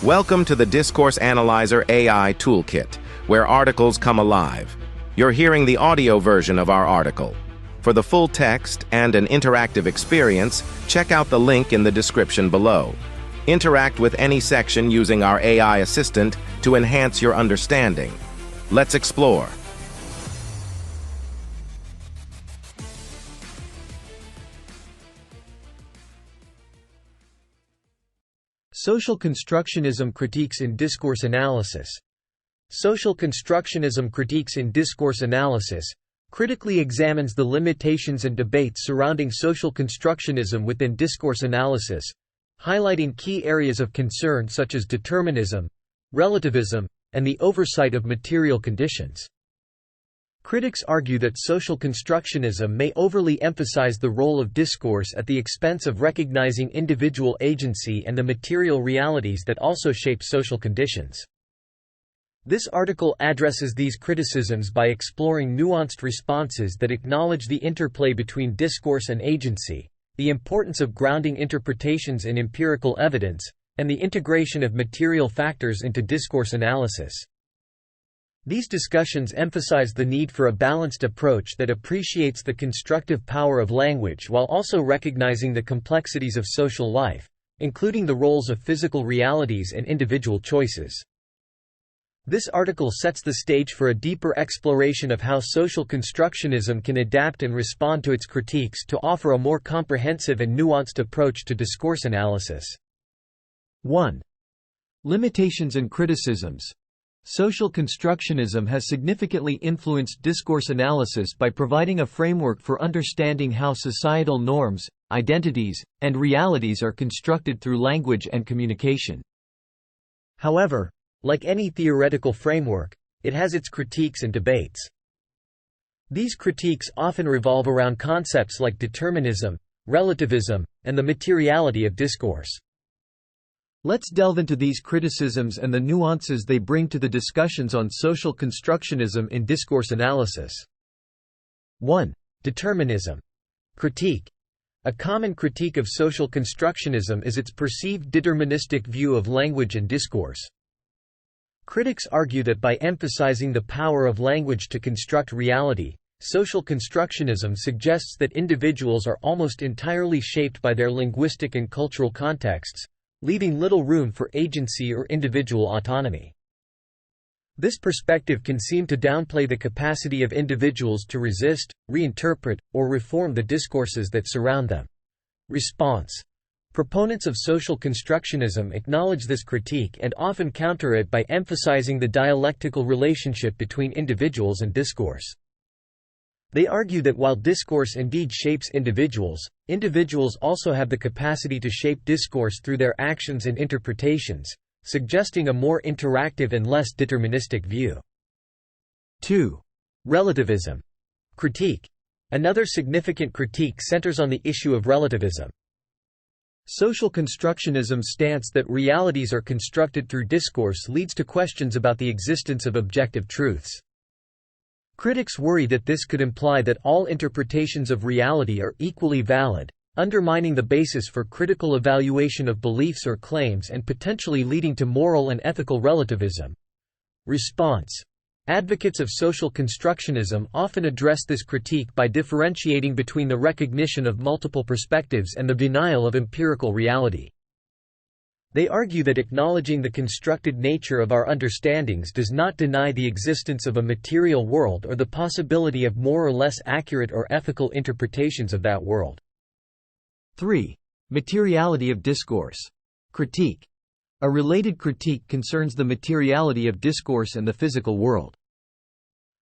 Welcome to the Discourse Analyzer AI Toolkit, where articles come alive. You're hearing the audio version of our article. For the full text and an interactive experience, check out the link in the description below. Interact with any section using our AI assistant to enhance your understanding. Let's explore. Social Constructionism Critiques in Discourse Analysis. Social Constructionism Critiques in Discourse Analysis critically examines the limitations and debates surrounding social constructionism within discourse analysis, highlighting key areas of concern such as determinism, relativism, and the oversight of material conditions. Critics argue that social constructionism may overly emphasize the role of discourse at the expense of recognizing individual agency and the material realities that also shape social conditions. This article addresses these criticisms by exploring nuanced responses that acknowledge the interplay between discourse and agency, the importance of grounding interpretations in empirical evidence, and the integration of material factors into discourse analysis. These discussions emphasize the need for a balanced approach that appreciates the constructive power of language while also recognizing the complexities of social life, including the roles of physical realities and individual choices. This article sets the stage for a deeper exploration of how social constructionism can adapt and respond to its critiques to offer a more comprehensive and nuanced approach to discourse analysis. 1. Limitations and criticisms. Social constructionism has significantly influenced discourse analysis by providing a framework for understanding how societal norms, identities, and realities are constructed through language and communication. However, like any theoretical framework, it has its critiques and debates. These critiques often revolve around concepts like determinism, relativism, and the materiality of discourse. Let's delve into these criticisms and the nuances they bring to the discussions on social constructionism in discourse analysis. 1. Determinism. Critique. A common critique of social constructionism is its perceived deterministic view of language and discourse. Critics argue that by emphasizing the power of language to construct reality, social constructionism suggests that individuals are almost entirely shaped by their linguistic and cultural contexts, leaving little room for agency or individual autonomy. This perspective can seem to downplay the capacity of individuals to resist, reinterpret, or reform the discourses that surround them. Response. Proponents of social constructionism acknowledge this critique and often counter it by emphasizing the dialectical relationship between individuals and discourse. They argue that while discourse indeed shapes individuals, individuals also have the capacity to shape discourse through their actions and interpretations, suggesting a more interactive and less deterministic view. 2. Relativism. Critique. Another significant critique centers on the issue of relativism. Social constructionism's stance that realities are constructed through discourse leads to questions about the existence of objective truths. Critics worry that this could imply that all interpretations of reality are equally valid, undermining the basis for critical evaluation of beliefs or claims and potentially leading to moral and ethical relativism. Response. Advocates of social constructionism often address this critique by differentiating between the recognition of multiple perspectives and the denial of empirical reality. They argue that acknowledging the constructed nature of our understandings does not deny the existence of a material world or the possibility of more or less accurate or ethical interpretations of that world. 3. Materiality of discourse. Critique. A related critique concerns the materiality of discourse and the physical world.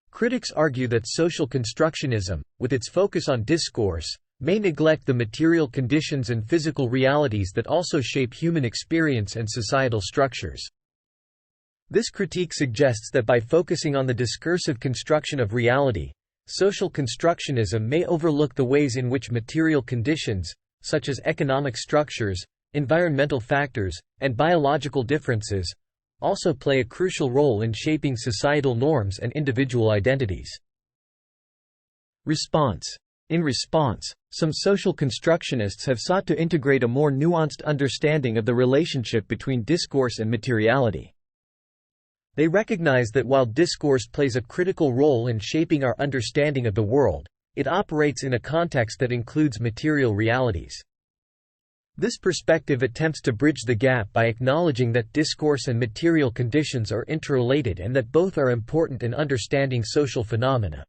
Critics argue that social constructionism, with its focus on discourse, may neglect the material conditions and physical realities that also shape human experience and societal structures. This critique suggests that by focusing on the discursive construction of reality, social constructionism may overlook the ways in which material conditions, such as economic structures, environmental factors, and biological differences, also play a crucial role in shaping societal norms and individual identities. Response. In response, some social constructionists have sought to integrate a more nuanced understanding of the relationship between discourse and materiality. They recognize that while discourse plays a critical role in shaping our understanding of the world, it operates in a context that includes material realities. This perspective attempts to bridge the gap by acknowledging that discourse and material conditions are interrelated and that both are important in understanding social phenomena.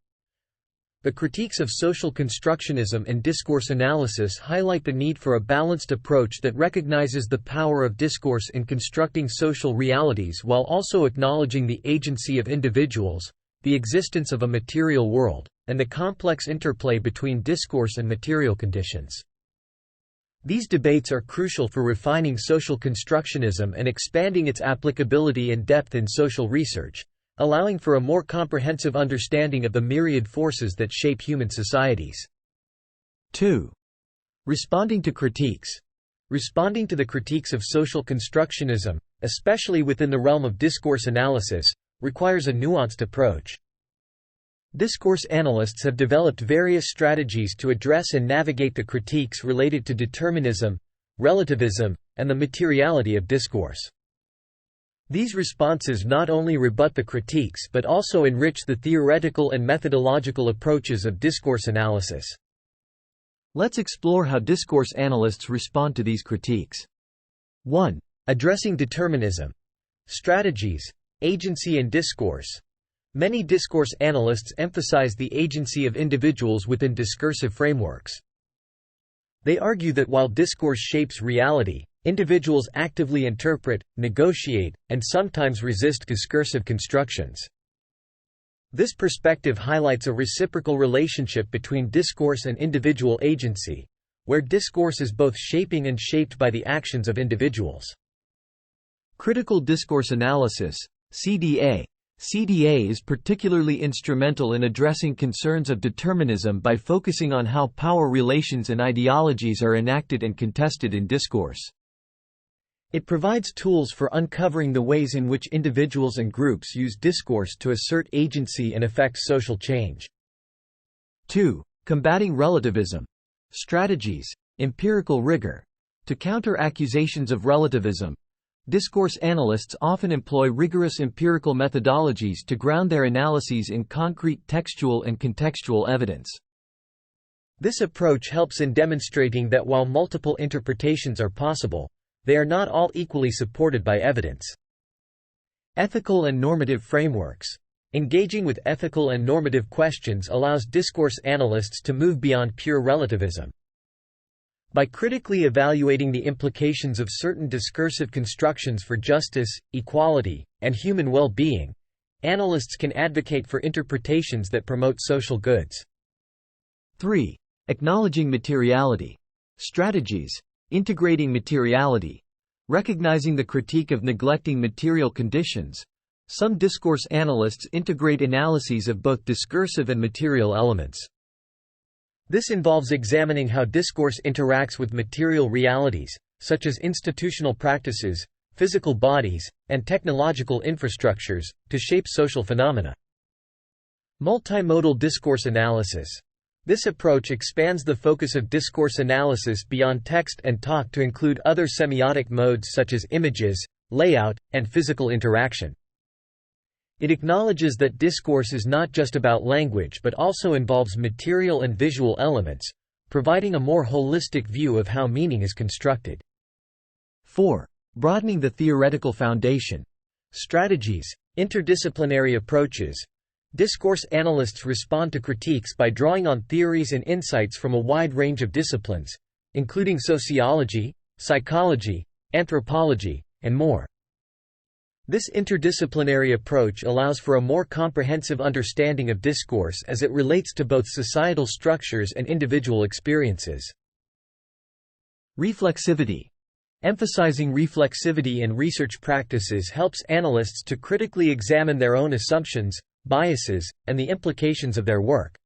The critiques of social constructionism and discourse analysis highlight the need for a balanced approach that recognizes the power of discourse in constructing social realities while also acknowledging the agency of individuals, the existence of a material world, and the complex interplay between discourse and material conditions. These debates are crucial for refining social constructionism and expanding its applicability and depth in social research, allowing for a more comprehensive understanding of the myriad forces that shape human societies. 2. Responding to critiques. Responding to the critiques of social constructionism, especially within the realm of discourse analysis, requires a nuanced approach. Discourse analysts have developed various strategies to address and navigate the critiques related to determinism, relativism, and the materiality of discourse. These responses not only rebut the critiques but also enrich the theoretical and methodological approaches of discourse analysis. Let's explore how discourse analysts respond to these critiques. 1. Addressing determinism. Strategies, agency and discourse. Many discourse analysts emphasize the agency of individuals within discursive frameworks. They argue that while discourse shapes reality, individuals actively interpret, negotiate, and sometimes resist discursive constructions. This perspective highlights a reciprocal relationship between discourse and individual agency, where discourse is both shaping and shaped by the actions of individuals. Critical discourse analysis, CDA. CDA is particularly instrumental in addressing concerns of determinism by focusing on how power relations and ideologies are enacted and contested in discourse. It provides tools for uncovering the ways in which individuals and groups use discourse to assert agency and affect social change. 2. Combating relativism. Strategies, empirical rigor. To counter accusations of relativism, discourse analysts often employ rigorous empirical methodologies to ground their analyses in concrete textual and contextual evidence. This approach helps in demonstrating that while multiple interpretations are possible, they are not all equally supported by evidence. Ethical and normative frameworks. Engaging with ethical and normative questions allows discourse analysts to move beyond pure relativism. By critically evaluating the implications of certain discursive constructions for justice, equality, and human well-being, analysts can advocate for interpretations that promote social goods. 3. Acknowledging materiality. Strategies, integrating materiality. Recognizing the critique of neglecting material conditions, some discourse analysts integrate analyses of both discursive and material elements. This involves examining how discourse interacts with material realities, such as institutional practices, physical bodies, and technological infrastructures, to shape social phenomena. Multimodal discourse analysis. This approach expands the focus of discourse analysis beyond text and talk to include other semiotic modes such as images, layout, and physical interaction. It acknowledges that discourse is not just about language but also involves material and visual elements, providing a more holistic view of how meaning is constructed. 4. Broadening the theoretical foundation. Strategies, interdisciplinary approaches. Discourse analysts respond to critiques by drawing on theories and insights from a wide range of disciplines, including sociology, psychology, anthropology, and more. This interdisciplinary approach allows for a more comprehensive understanding of discourse as it relates to both societal structures and individual experiences. Reflexivity. Emphasizing reflexivity in research practices helps analysts to critically examine their own assumptions, biases, and the implications of their work.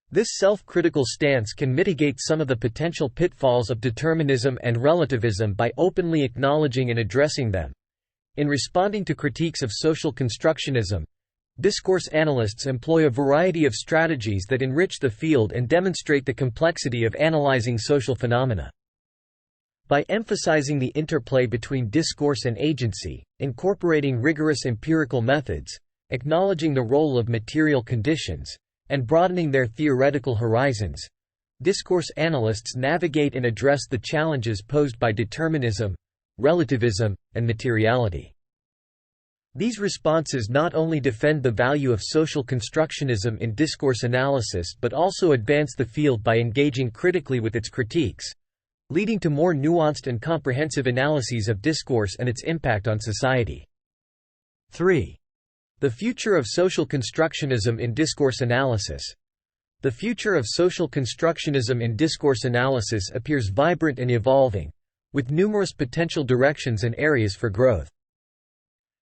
This self-critical stance can mitigate some of the potential pitfalls of determinism and relativism by openly acknowledging and addressing them. In responding to critiques of social constructionism, Discourse analysts employ a variety of strategies that enrich the field and demonstrate the complexity of analyzing social phenomena. By emphasizing the interplay between discourse and agency, incorporating rigorous empirical methods, acknowledging the role of material conditions, and broadening their theoretical horizons, discourse analysts navigate and address the challenges posed by determinism, relativism, and materiality. These responses not only defend the value of social constructionism in discourse analysis but also advance the field by engaging critically with its critiques, leading to more nuanced and comprehensive analyses of discourse and its impact on society. 3. The future of social constructionism in discourse analysis. The future of social constructionism in discourse analysis appears vibrant and evolving, with numerous potential directions and areas for growth.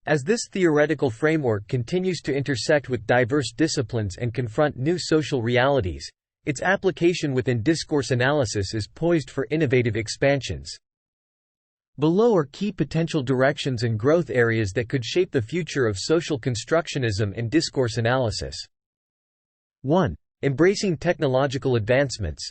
As this theoretical framework continues to intersect with diverse disciplines and confront new social realities, its application within discourse analysis is poised for innovative expansions. Below are key potential directions and growth areas that could shape the future of social constructionism in discourse analysis. 1. Embracing technological advancements.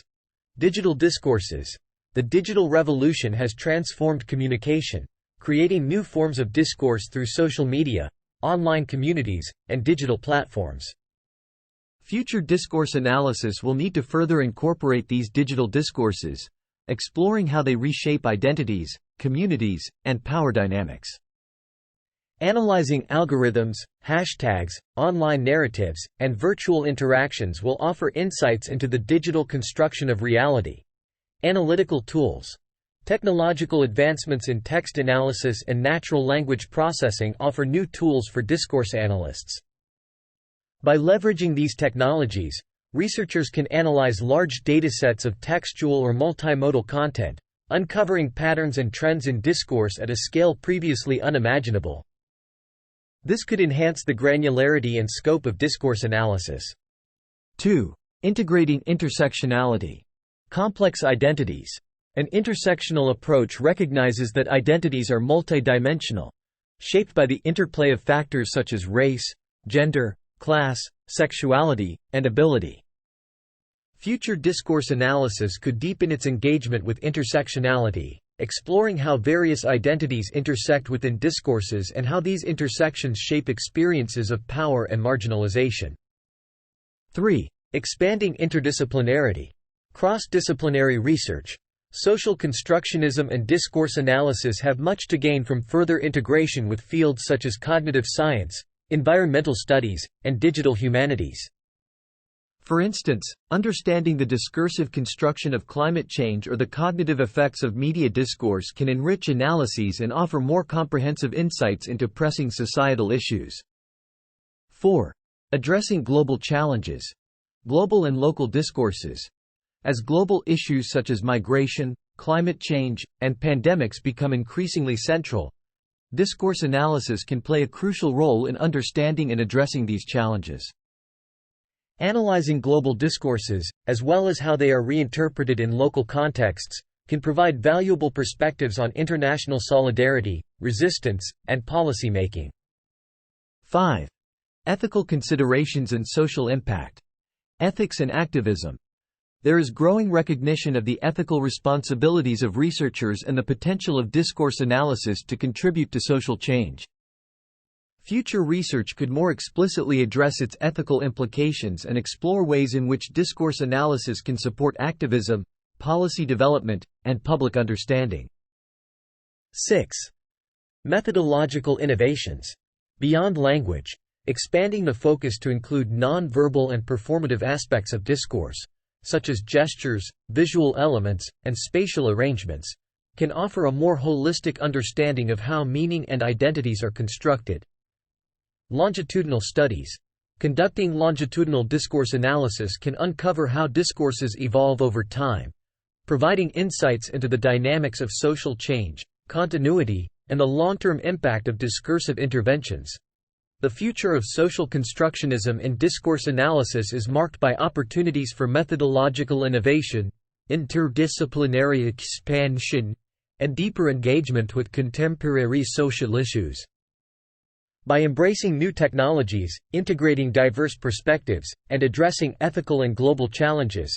Digital discourses. The digital revolution has transformed communication, creating new forms of discourse through social media, online communities, and digital platforms. Future discourse analysis will need to further incorporate these digital discourses, exploring how they reshape identities, communities, and power dynamics. Analyzing algorithms, hashtags, online narratives, and virtual interactions will offer insights into the digital construction of reality. Analytical tools. Technological advancements in text analysis and natural language processing offer new tools for discourse analysts. By leveraging these technologies, researchers can analyze large datasets of textual or multimodal content, uncovering patterns and trends in discourse at a scale previously unimaginable. This could enhance the granularity and scope of discourse analysis. 2. Integrating intersectionality. Complex identities. An intersectional approach recognizes that identities are multidimensional, shaped by the interplay of factors such as race, gender, class, sexuality, and ability. Future discourse analysis could deepen its engagement with intersectionality, exploring how various identities intersect within discourses and how these intersections shape experiences of power and marginalization. 3. Expanding interdisciplinarity. Cross-disciplinary research. Social constructionism and discourse analysis have much to gain from further integration with fields such as cognitive science, environmental studies, and digital humanities. For instance, understanding the discursive construction of climate change or the cognitive effects of media discourse can enrich analyses and offer more comprehensive insights into pressing societal issues. 4. Addressing global challenges. Global and local discourses. As global issues such as migration, climate change, and pandemics become increasingly central, discourse analysis can play a crucial role in understanding and addressing these challenges. Analyzing global discourses, as well as how they are reinterpreted in local contexts, can provide valuable perspectives on international solidarity, resistance, and policymaking. 5. Ethical considerations and social impact. Ethics and activism. There is growing recognition of the ethical responsibilities of researchers and the potential of discourse analysis to contribute to social change. Future research could more explicitly address its ethical implications and explore ways in which discourse analysis can support activism, policy development, and public understanding. 6. Methodological innovations. Beyond language, expanding the focus to include non-verbal and performative aspects of discourse, such as gestures, visual elements, and spatial arrangements, can offer a more holistic understanding of how meaning and identities are constructed. Longitudinal studies. Conducting longitudinal discourse analysis can uncover how discourses evolve over time, providing insights into the dynamics of social change, continuity, and the long-term impact of discursive interventions. The future of social constructionism in discourse analysis is marked by opportunities for methodological innovation, interdisciplinary expansion, and deeper engagement with contemporary social issues. By embracing new technologies, integrating diverse perspectives, and addressing ethical and global challenges,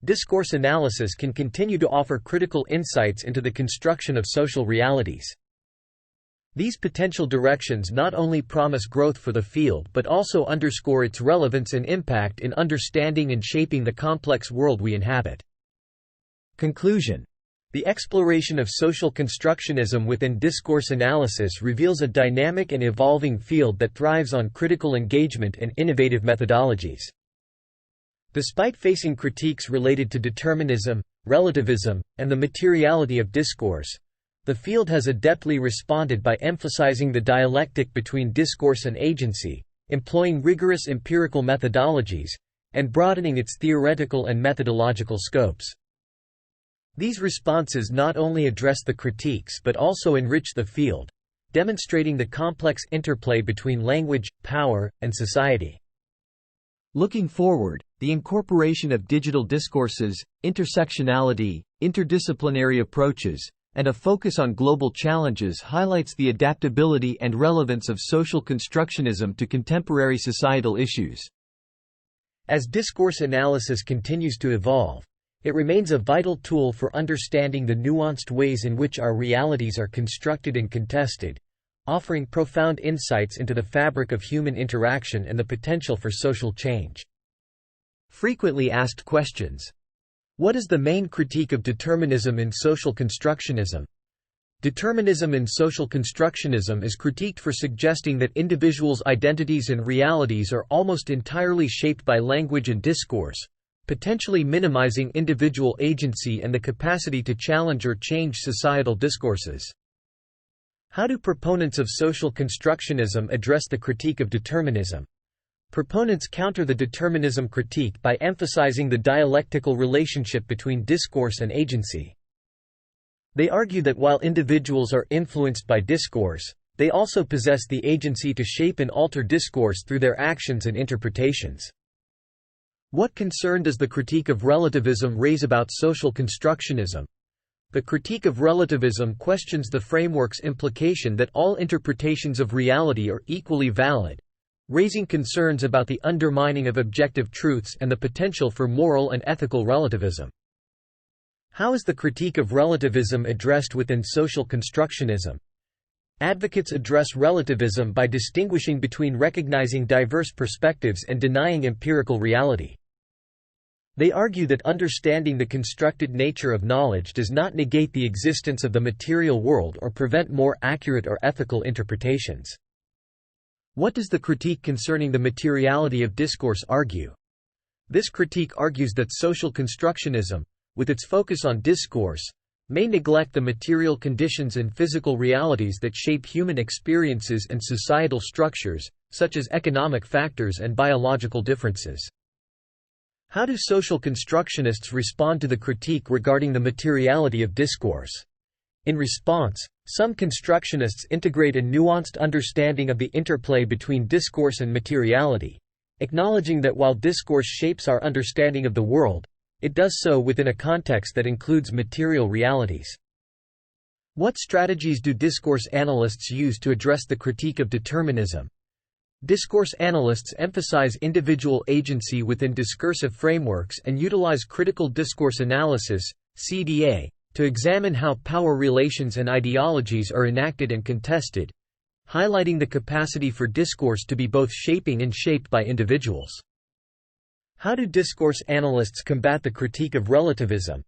discourse analysis can continue to offer critical insights into the construction of social realities. These potential directions not only promise growth for the field but also underscore its relevance and impact in understanding and shaping the complex world we inhabit. Conclusion. The exploration of social constructionism within discourse analysis reveals a dynamic and evolving field that thrives on critical engagement and innovative methodologies. Despite facing critiques related to determinism, relativism, and the materiality of discourse, the field has adeptly responded by emphasizing the dialectic between discourse and agency, employing rigorous empirical methodologies, and broadening its theoretical and methodological scopes. These responses not only address the critiques but also enrich the field, demonstrating the complex interplay between language, power, and society. Looking forward, the incorporation of digital discourses, intersectionality, interdisciplinary approaches, and a focus on global challenges highlights the adaptability and relevance of social constructionism to contemporary societal issues. As discourse analysis continues to evolve, it remains a vital tool for understanding the nuanced ways in which our realities are constructed and contested, offering profound insights into the fabric of human interaction and the potential for social change. Frequently asked questions. What is the main critique of determinism in social constructionism? Determinism in social constructionism is critiqued for suggesting that individuals' identities and realities are almost entirely shaped by language and discourse, potentially minimizing individual agency and the capacity to challenge or change societal discourses. How do proponents of social constructionism address the critique of determinism? Proponents counter the determinism critique by emphasizing the dialectical relationship between discourse and agency. They argue that while individuals are influenced by discourse, they also possess the agency to shape and alter discourse through their actions and interpretations. What concern does the critique of relativism raise about social constructionism? The critique of relativism questions the framework's implication that all interpretations of reality are equally valid, raising concerns about the undermining of objective truths and the potential for moral and ethical relativism. How is the critique of relativism addressed within social constructionism? Advocates address relativism by distinguishing between recognizing diverse perspectives and denying empirical reality. They argue that understanding the constructed nature of knowledge does not negate the existence of the material world or prevent more accurate or ethical interpretations. What does the critique concerning the materiality of discourse argue? This critique argues that social constructionism, with its focus on discourse, may neglect the material conditions and physical realities that shape human experiences and societal structures, such as economic factors and biological differences. How do social constructionists respond to the critique regarding the materiality of discourse? In response, some constructionists integrate a nuanced understanding of the interplay between discourse and materiality, acknowledging that while discourse shapes our understanding of the world, it does so within a context that includes material realities. What strategies do discourse analysts use to address the critique of determinism? Discourse analysts emphasize individual agency within discursive frameworks and utilize critical discourse analysis (CDA) to examine how power relations and ideologies are enacted and contested, highlighting the capacity for discourse to be both shaping and shaped by individuals. How do discourse analysts combat the critique of relativism?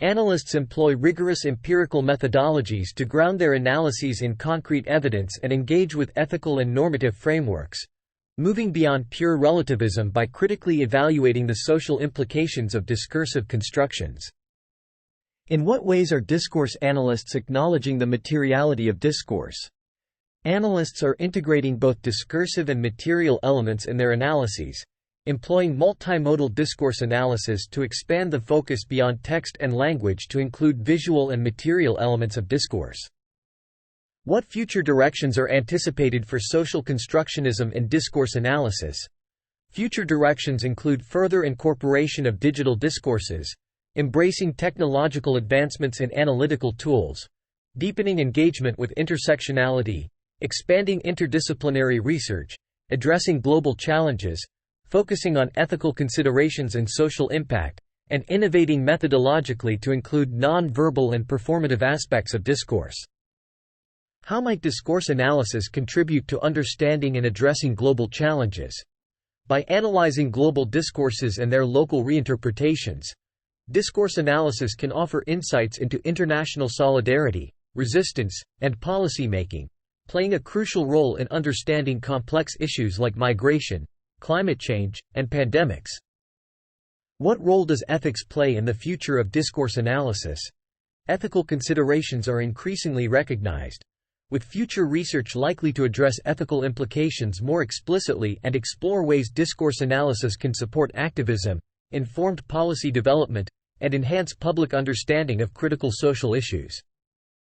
Analysts employ rigorous empirical methodologies to ground their analyses in concrete evidence and engage with ethical and normative frameworks, moving beyond pure relativism by critically evaluating the social implications of discursive constructions. In what ways are discourse analysts acknowledging the materiality of discourse? Analysts are integrating both discursive and material elements in their analyses, employing multimodal discourse analysis to expand the focus beyond text and language to include visual and material elements of discourse. What future directions are anticipated for social constructionism and discourse analysis? Future directions include further incorporation of digital discourses, embracing technological advancements in analytical tools, deepening engagement with intersectionality, expanding interdisciplinary research, addressing global challenges, focusing on ethical considerations and social impact, and innovating methodologically to include non-verbal and performative aspects of discourse. How might discourse analysis contribute to understanding and addressing global challenges? By analyzing global discourses and their local reinterpretations, discourse analysis can offer insights into international solidarity, resistance, and policymaking, playing a crucial role in understanding complex issues like migration, climate change, and pandemics. What role does ethics play in the future of discourse analysis? Ethical considerations are increasingly recognized, with future research likely to address ethical implications more explicitly and explore ways discourse analysis can support activism, informed policy development, and enhance public understanding of critical social issues.